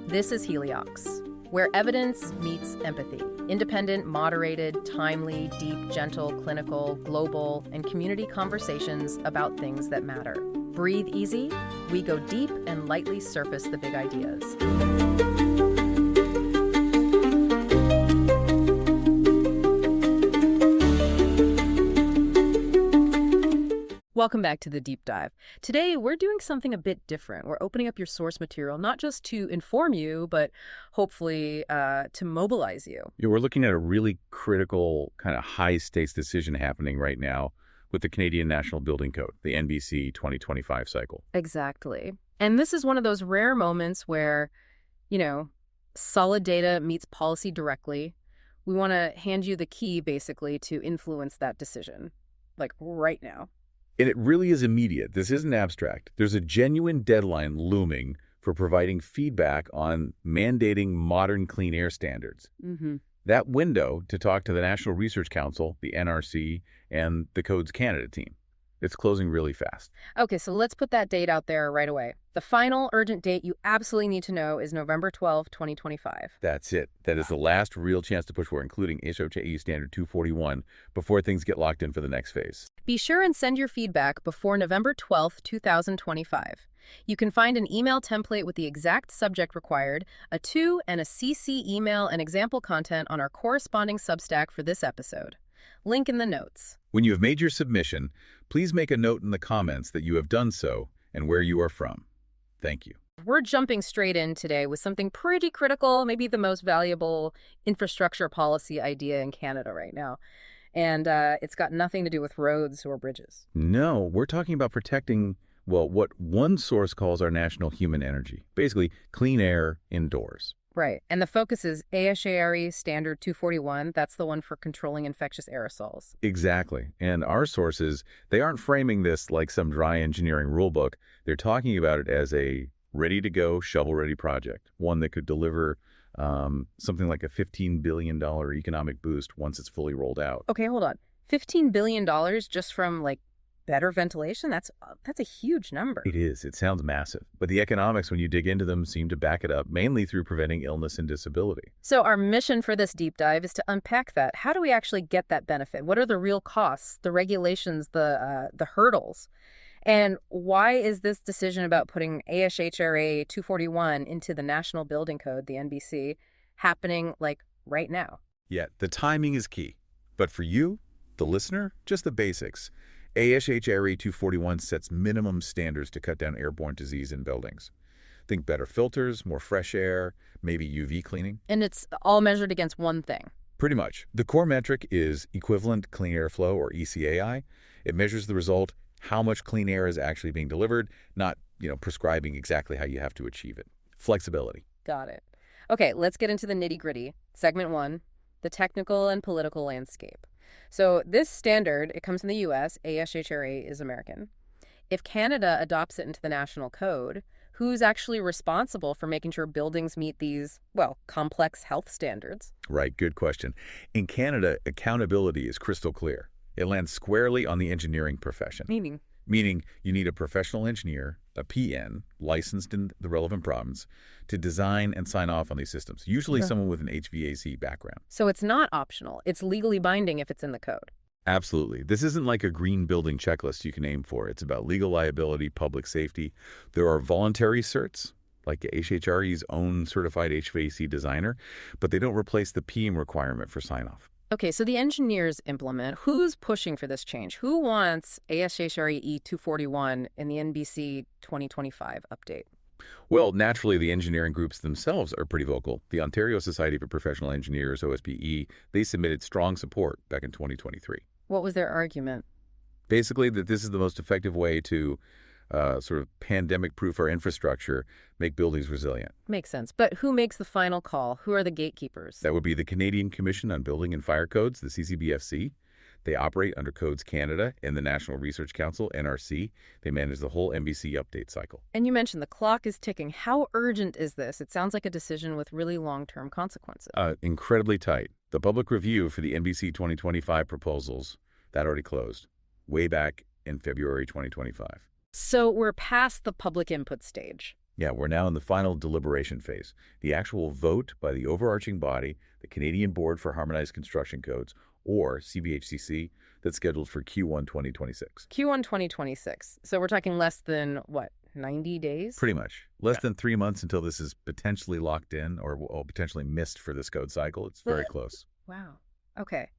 This is Heliox, where evidence meets empathy. Independent, moderated, timely, deep, gentle, clinical, global, and community conversations about things that matter. Breathe easy. We go deep and lightly surface the big ideas. Welcome back to the Deep Dive. Today, we're doing something a bit different. We're opening up your source material, not just to inform you, but hopefully to mobilize you. Yeah, we're looking at a really critical kind of high-stakes decision happening right now with the Canadian National Building Code, the NBC 2025 cycle. Exactly. And this is one of those rare moments where, solid data meets policy directly. We want to hand you the key, basically, to influence that decision, like right now. And it really is immediate. This isn't abstract. There's a genuine deadline looming for providing feedback on mandating modern clean air standards. Mm-hmm. That window to talk to the National Research Council, the NRC, and the Codes Canada team, it's closing really fast. Okay, so let's put that date out there right away. The final urgent date you absolutely need to know is November 12, 2025. That's it. That is the last real chance to push for including HOHAE Standard 241 before things get locked in for the next phase. Be sure and send your feedback before November 12, 2025. You can find an email template with the exact subject required, a to and a CC email and example content on our corresponding Substack for this episode. Link in the notes. When you have made your submission, please make a note in the comments that you have done so and where you are from. Thank you. We're jumping straight in today with something pretty critical, maybe the most valuable infrastructure policy idea in Canada right now. And it's got nothing to do with roads or bridges. No, we're talking about protecting, what one source calls our national human energy. Basically, clean air indoors. Right. And the focus is ASHRE Standard 241. That's the one for controlling infectious aerosols. Exactly. And our sources, they aren't framing this like some dry engineering rulebook. They're talking about it as a ready-to-go, shovel-ready project, one that could deliver something like a $15 billion economic boost once it's fully rolled out. Okay, hold on. $15 billion just from, better ventilation? That's a huge number. It is. It sounds massive. But the economics, when you dig into them, seem to back it up, mainly through preventing illness and disability. So our mission for this deep dive is to unpack that. How do we actually get that benefit? What are the real costs, the regulations, the hurdles? And why is this decision about putting ASHRA 241 into the National Building Code, the NBC, happening, right now? Yeah, the timing is key. But for you, the listener, just the basics. ASHRA 241 sets minimum standards to cut down airborne disease in buildings. Think better filters, more fresh air, maybe UV cleaning. And it's all measured against one thing. Pretty much. The core metric is equivalent clean air flow, or ECAI. It measures the result, how much clean air is actually being delivered, not, prescribing exactly how you have to achieve it. Flexibility. Got it. Okay, let's get into the nitty-gritty. Segment 1, the technical and political landscape. So this standard, it comes from the U.S., ASHRA is American. If Canada adopts it into the national code, who's actually responsible for making sure buildings meet these, complex health standards? Right, good question. In Canada, accountability is crystal clear. It lands squarely on the engineering profession. Meaning you need a professional engineer, a PN, licensed in the relevant province, to design and sign off on these systems, usually someone with an HVAC background. So it's not optional. It's legally binding if it's in the code. Absolutely. This isn't like a green building checklist you can aim for. It's about legal liability, public safety. There are voluntary certs, like HHRE's own certified HVAC designer, but they don't replace the PM requirement for sign-off. Okay, so the engineers implement. Who's pushing for this change? Who wants ASHRE 241 in the NBC 2025 update? Well, naturally, the engineering groups themselves are pretty vocal. The Ontario Society for Professional Engineers, OSPE, they submitted strong support back in 2023. What was their argument? Basically, that this is the most effective way to sort of pandemic-proof our infrastructure, make buildings resilient. Makes sense. But who makes the final call? Who are the gatekeepers? That would be the Canadian Commission on Building and Fire Codes, the CCBFC. They operate under Codes Canada and the National Research Council, NRC. They manage the whole NBC update cycle. And you mentioned the clock is ticking. How urgent is this? It sounds like a decision with really long-term consequences. Incredibly tight. The public review for the NBC 2025 proposals, that already closed, way back in February 2025. So we're past the public input stage. Yeah, we're now in the final deliberation phase. The actual vote by the overarching body, the Canadian Board for Harmonized Construction Codes, or CBHCC, that's scheduled for Q1 2026. Q1 2026. So we're talking less than, what, 90 days? Pretty much. Less than 3 months until this is potentially locked in or potentially missed for this code cycle. It's very close. Wow. Okay.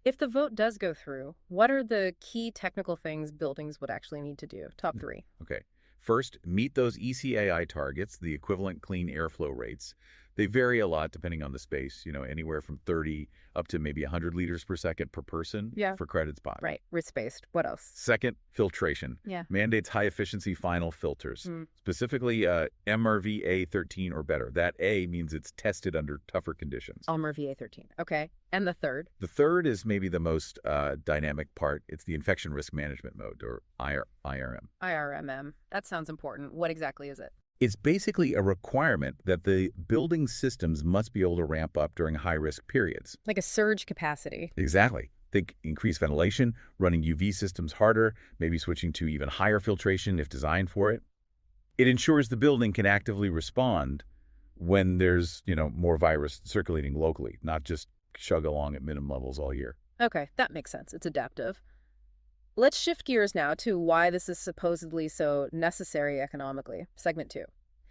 If the vote does go through, what are the key technical things buildings would actually need to do? Top three. Okay. First, meet those ECAI targets, the equivalent clean airflow rates. They vary a lot depending on the space, anywhere from 30 up to maybe 100 liters per second per person Yeah. for credit spot. Right. Risk-based. What else? Second, filtration. Yeah. Mandates high-efficiency final filters, Mm. specifically MRVA 13 or better. That A means it's tested under tougher conditions. Almer VA13. Okay. And the third? The third is maybe the most dynamic part. It's the infection risk management mode, or IRM. IRMM. That sounds important. What exactly is it? It's basically a requirement that the building systems must be able to ramp up during high-risk periods. Like a surge capacity. Exactly. Think increased ventilation, running UV systems harder, maybe switching to even higher filtration if designed for it. It ensures the building can actively respond when there's, more virus circulating locally, not just chug along at minimum levels all year. Okay, that makes sense. It's adaptive. Let's shift gears now to why this is supposedly so necessary economically. Segment 2.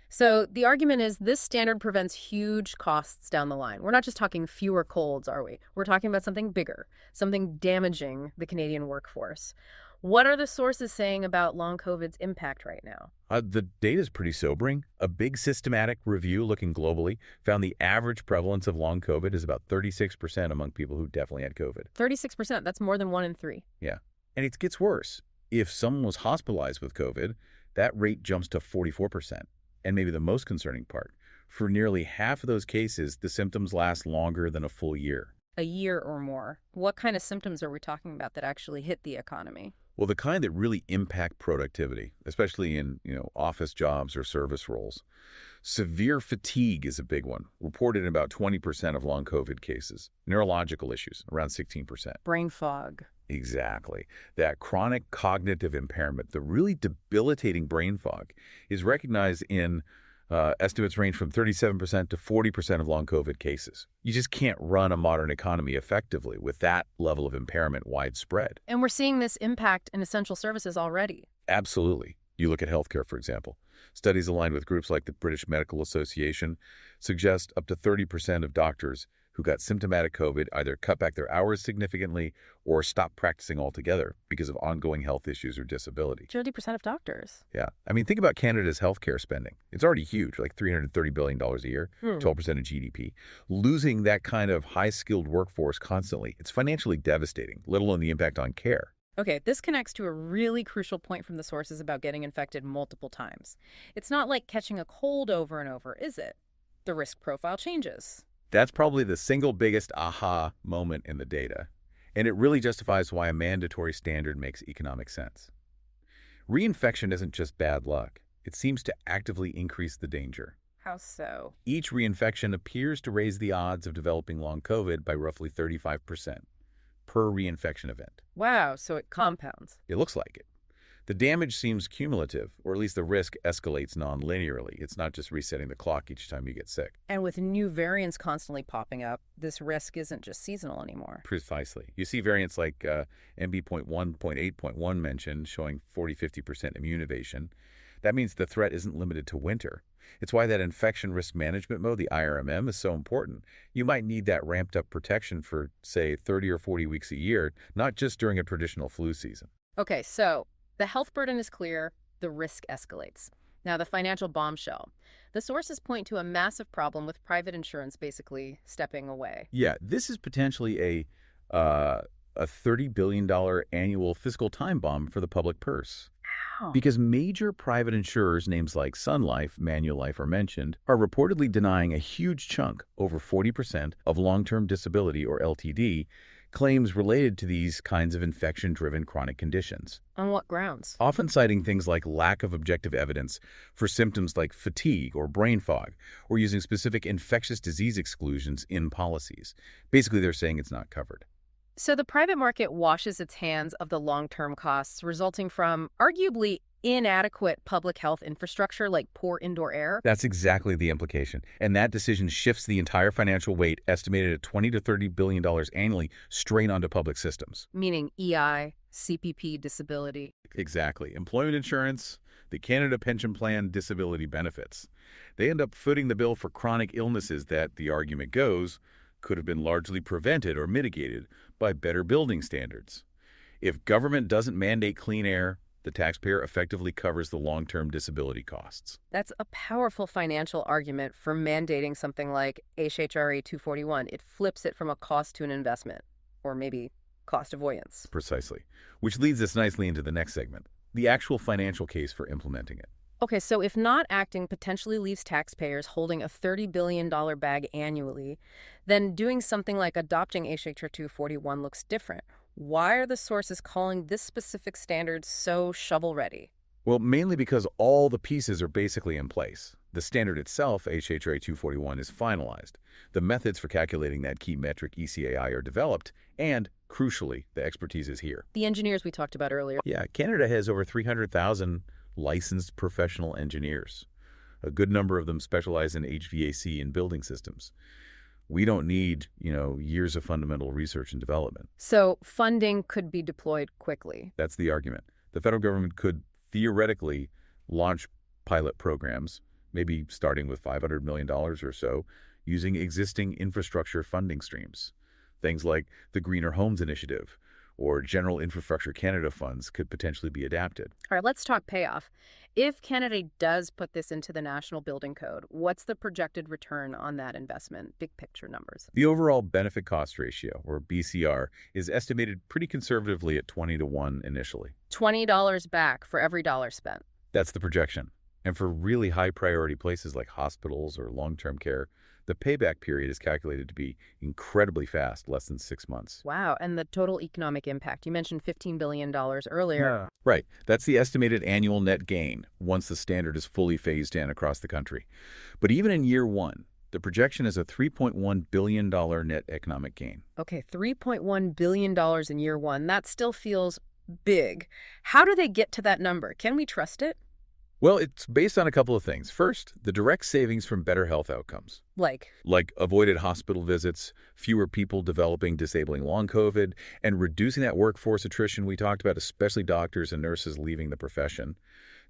So the argument is this standard prevents huge costs down the line. We're not just talking fewer colds, are we? We're talking about something bigger, something damaging the Canadian workforce. What are the sources saying about long COVID's impact right now? The data is pretty sobering. A big systematic review looking globally found the average prevalence of long COVID is about 36% among people who definitely had COVID. 36%, that's more than 1 in 3. Yeah. And it gets worse. If someone was hospitalized with COVID, that rate jumps to 44%. And maybe the most concerning part, for nearly half of those cases, the symptoms last longer than a full year. A year or more. What kind of symptoms are we talking about that actually hit the economy? Well, the kind that really impact productivity, especially in, office jobs or service roles. Severe fatigue is a big one, reported in about 20% of long COVID cases. Neurological issues, around 16%. Brain fog. Exactly. That chronic cognitive impairment, the really debilitating brain fog, is recognized in estimates range from 37% to 40% of long COVID cases. You just can't run a modern economy effectively with that level of impairment widespread. And we're seeing this impact in essential services already. Absolutely. You look at healthcare, for example. Studies aligned with groups like the British Medical Association suggest up to 30% of doctors who got symptomatic COVID either cut back their hours significantly or stopped practicing altogether because of ongoing health issues or disability. 30% of doctors. Yeah. I mean, think about Canada's healthcare spending. It's already huge, like $330 billion a year, 12% of GDP. Losing that kind of high-skilled workforce constantly, it's financially devastating, let alone the impact on care. Okay, this connects to a really crucial point from the sources about getting infected multiple times. It's not like catching a cold over and over, is it? The risk profile changes. That's probably the single biggest aha moment in the data, and it really justifies why a mandatory standard makes economic sense. Reinfection isn't just bad luck. It seems to actively increase the danger. How so? Each reinfection appears to raise the odds of developing long COVID by roughly 35% per reinfection event. Wow, so it compounds. It looks like it. The damage seems cumulative, or at least the risk escalates non-linearly. It's not just resetting the clock each time you get sick. And with new variants constantly popping up, this risk isn't just seasonal anymore. Precisely. You see variants like MB.1.8.1 mentioned showing 40-50% immune evasion. That means the threat isn't limited to winter. It's why that infection risk management mode, the IRMM, is so important. You might need that ramped up protection for, say, 30 or 40 weeks a year, not just during a traditional flu season. Okay, so the health burden is clear, the risk escalates. Now, the financial bombshell. The sources point to a massive problem with private insurance basically stepping away. Yeah, this is potentially a $30 billion annual fiscal time bomb for the public purse. Wow. Because major private insurers, names like Sun Life, Manulife are mentioned, are reportedly denying a huge chunk, over 40%, of long-term disability, or LTD, claims related to these kinds of infection-driven chronic conditions. On what grounds? Often citing things like lack of objective evidence for symptoms like fatigue or brain fog, or using specific infectious disease exclusions in policies. Basically, they're saying it's not covered. So the private market washes its hands of the long-term costs resulting from arguably inadequate public health infrastructure like poor indoor air? That's exactly the implication. And that decision shifts the entire financial weight, estimated at $20 to $30 billion annually, straight onto public systems. Meaning EI, CPP, disability. Exactly. Employment insurance, the Canada Pension Plan, disability benefits. They end up footing the bill for chronic illnesses that, the argument goes, could have been largely prevented or mitigated by better building standards. If government doesn't mandate clean air, the taxpayer effectively covers the long-term disability costs. That's a powerful financial argument for mandating something like HHRA 241. It flips it from a cost to an investment, or maybe cost avoidance. Precisely. Which leads us nicely into the next segment, the actual financial case for implementing it. Okay, so if not acting potentially leaves taxpayers holding a $30 billion bag annually, then doing something like adopting HHR 241 looks different. Why are the sources calling this specific standard so shovel-ready? Well, mainly because all the pieces are basically in place. The standard itself, HHRA 241, is finalized. The methods for calculating that key metric, ECAI, are developed, and, crucially, the expertise is here. The engineers we talked about earlier. Yeah, Canada has over 300,000 licensed professional engineers. A good number of them specialize in HVAC and building systems. We don't need, years of fundamental research and development. So funding could be deployed quickly. That's the argument. The federal government could theoretically launch pilot programs, maybe starting with $500 million or so, using existing infrastructure funding streams. Things like the Greener Homes Initiative or General Infrastructure Canada funds could potentially be adapted. All right, let's talk payoff. If Canada does put this into the National Building Code, what's the projected return on that investment? Big picture numbers. The overall benefit cost ratio, or BCR, is estimated pretty conservatively at 20 to 1 initially. $20 back for every dollar spent. That's the projection. And for really high priority places like hospitals or long-term care, the payback period is calculated to be incredibly fast, less than 6 months. Wow, and the total economic impact. You mentioned $15 billion earlier. Yeah. Right. That's the estimated annual net gain once the standard is fully phased in across the country. But even in year one, the projection is a $3.1 billion net economic gain. Okay, $3.1 billion in year one. That still feels big. How do they get to that number? Can we trust it? Well, it's based on a couple of things. First, the direct savings from better health outcomes. Like Avoided hospital visits, fewer people developing disabling long COVID, and reducing that workforce attrition we talked about, especially doctors and nurses leaving the profession.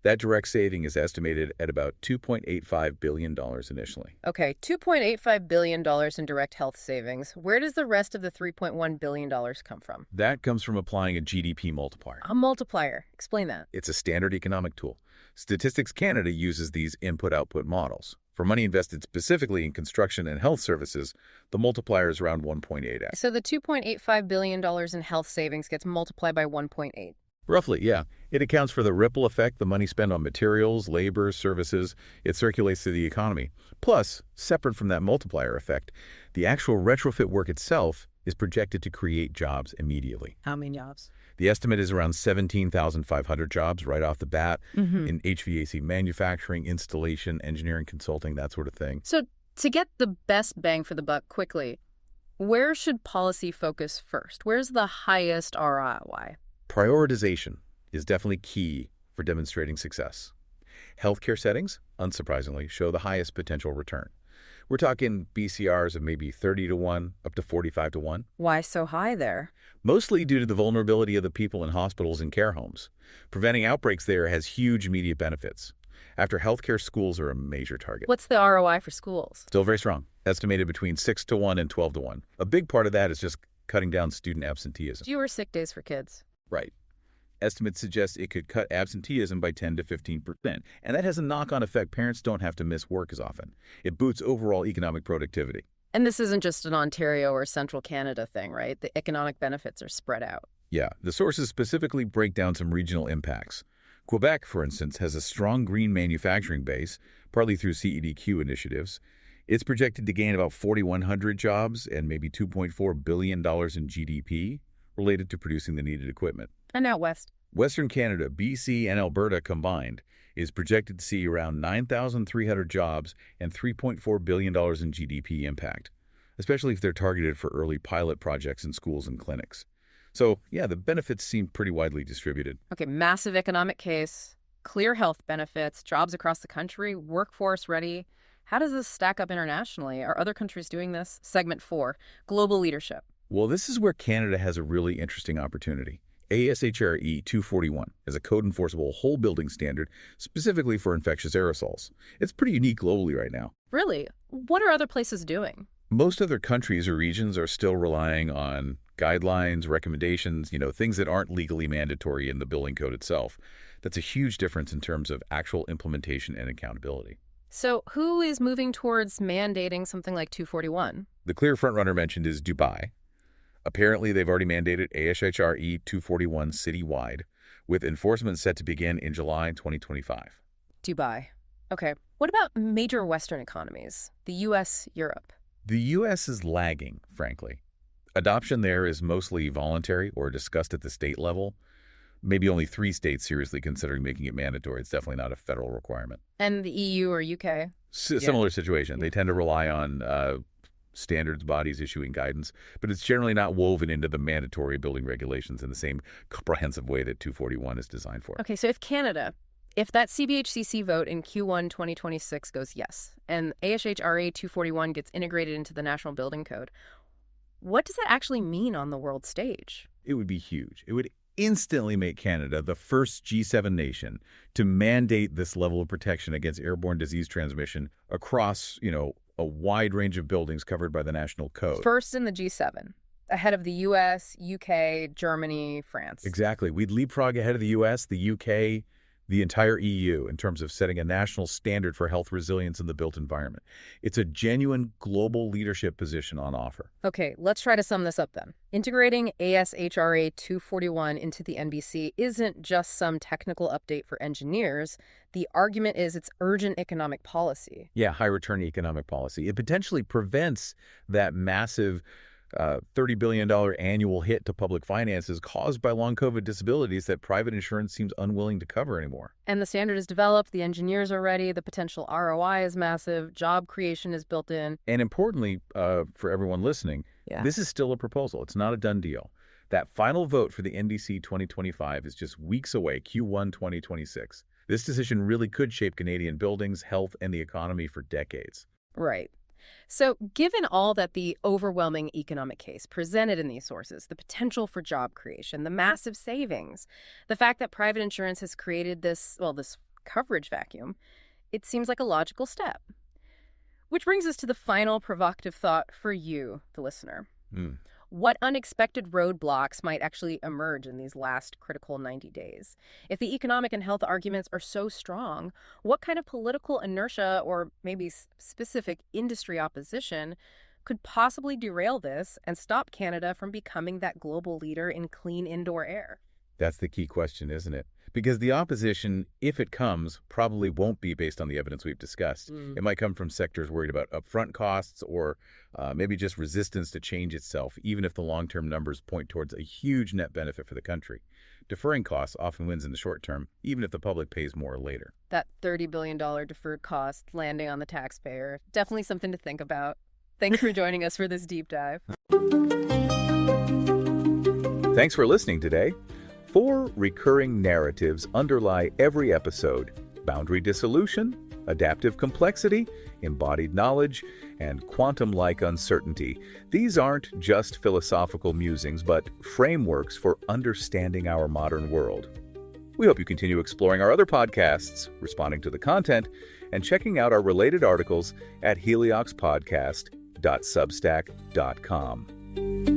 That direct saving is estimated at about $2.85 billion initially. Okay, $2.85 billion in direct health savings. Where does the rest of the $3.1 billion come from? That comes from applying a GDP multiplier. A multiplier. Explain that. It's a standard economic tool. Statistics Canada uses these input-output models. For money invested specifically in construction and health services, the multiplier is around 1.8x. So the $2.85 billion in health savings gets multiplied by 1.8. Roughly, yeah. It accounts for the ripple effect the money spent on materials, labor, services. It circulates through the economy. Plus, separate from that multiplier effect, the actual retrofit work itself is projected to create jobs immediately. How many jobs? The estimate is around 17,500 jobs right off the bat in HVAC manufacturing, installation, engineering, consulting, that sort of thing. So to get the best bang for the buck quickly, where should policy focus first? Where's the highest ROI? Prioritization is definitely key for demonstrating success. Healthcare settings, unsurprisingly, show the highest potential return. We're talking BCRs of maybe 30 to 1, up to 45 to 1. Why so high there? Mostly due to the vulnerability of the people in hospitals and care homes. Preventing outbreaks there has huge immediate benefits. After healthcare, schools are a major target. What's the ROI for schools? Still very strong, estimated between 6 to 1 and 12 to 1. A big part of that is just cutting down student absenteeism. Fewer sick days for kids. Right. Estimates suggest it could cut absenteeism by 10 to 15%. And that has a knock-on effect. Parents don't have to miss work as often. It boosts overall economic productivity. And this isn't just an Ontario or Central Canada thing, right? The economic benefits are spread out. Yeah, the sources specifically break down some regional impacts. Quebec, for instance, has a strong green manufacturing base, partly through CEDQ initiatives. It's projected to gain about 4,100 jobs and maybe $2.4 billion in GDP related to producing the needed equipment. And out west. Western Canada, BC, and Alberta combined is projected to see around 9,300 jobs and $3.4 billion in GDP impact, especially if they're targeted for early pilot projects in schools and clinics. So, yeah, the benefits seem pretty widely distributed. Okay, massive economic case. Clear health benefits, jobs across the country, workforce ready. How does this stack up internationally? Are other countries doing this? Segment 4, global leadership. Well, this is where Canada has a really interesting opportunity. ASHRE 241 is a code-enforceable whole building standard specifically for infectious aerosols. It's pretty unique globally right now. Really? What are other places doing? Most other countries or regions are still relying on guidelines, recommendations, things that aren't legally mandatory in the building code itself. That's a huge difference in terms of actual implementation and accountability. So who is moving towards mandating something like 241? The clear frontrunner mentioned is Dubai. Apparently, they've already mandated ASHRE 241 citywide, with enforcement set to begin in July 2025. Dubai. Okay. What about major Western economies? The U.S., Europe? The U.S. is lagging, frankly. Adoption there is mostly voluntary or discussed at the state level. Maybe only 3 states seriously considering making it mandatory. It's definitely not a federal requirement. And the EU or UK? Similar situation. They tend to rely on standards bodies issuing guidance, but it's generally not woven into the mandatory building regulations in the same comprehensive way that 241 is designed for. Okay, so if that CBHCC vote in Q1 2026 goes yes, and ASHRA 241 gets integrated into the National Building Code, what does that actually mean on the world stage? It would be huge. It would instantly make Canada the first G7 nation to mandate this level of protection against airborne disease transmission across, a wide range of buildings covered by the national code. First in the G7, ahead of the US, UK, Germany, France. Exactly. We'd leapfrog ahead of the US, the UK, the entire EU in terms of setting a national standard for health resilience in the built environment. It's a genuine global leadership position on offer. Okay, let's try to sum this up then. Integrating ASHRA 241 into the NBC isn't just some technical update for engineers. The argument is it's urgent economic policy. Yeah, high return economic policy. It potentially prevents that massive $30 billion annual hit to public finances caused by long COVID disabilities that private insurance seems unwilling to cover anymore. And the standard is developed, the engineers are ready, the potential ROI is massive, job creation is built in. And importantly, for everyone listening, This is still a proposal. It's not a done deal. That final vote for the NDC 2025 is just weeks away, Q1 2026. This decision really could shape Canadian buildings, health, and the economy for decades. Right. So given all that the overwhelming economic case presented in these sources, the potential for job creation, the massive savings, the fact that private insurance has created this coverage vacuum, it seems like a logical step. Which brings us to the final provocative thought for you, the listener. What unexpected roadblocks might actually emerge in these last critical 90 days? If the economic and health arguments are so strong, what kind of political inertia or maybe specific industry opposition could possibly derail this and stop Canada from becoming that global leader in clean indoor air? That's the key question, isn't it? Because the opposition, if it comes, probably won't be based on the evidence we've discussed. It might come from sectors worried about upfront costs or maybe just resistance to change itself, even if the long-term numbers point towards a huge net benefit for the country. Deferring costs often wins in the short term, even if the public pays more later. That $30 billion deferred cost landing on the taxpayer, definitely something to think about. Thanks for joining us for this deep dive. Thanks for listening today. 4 recurring narratives underlie every episode: boundary dissolution, adaptive complexity, embodied knowledge, and quantum-like uncertainty. These aren't just philosophical musings, but frameworks for understanding our modern world. We hope you continue exploring our other podcasts, responding to the content, and checking out our related articles at helioxpodcast.substack.com.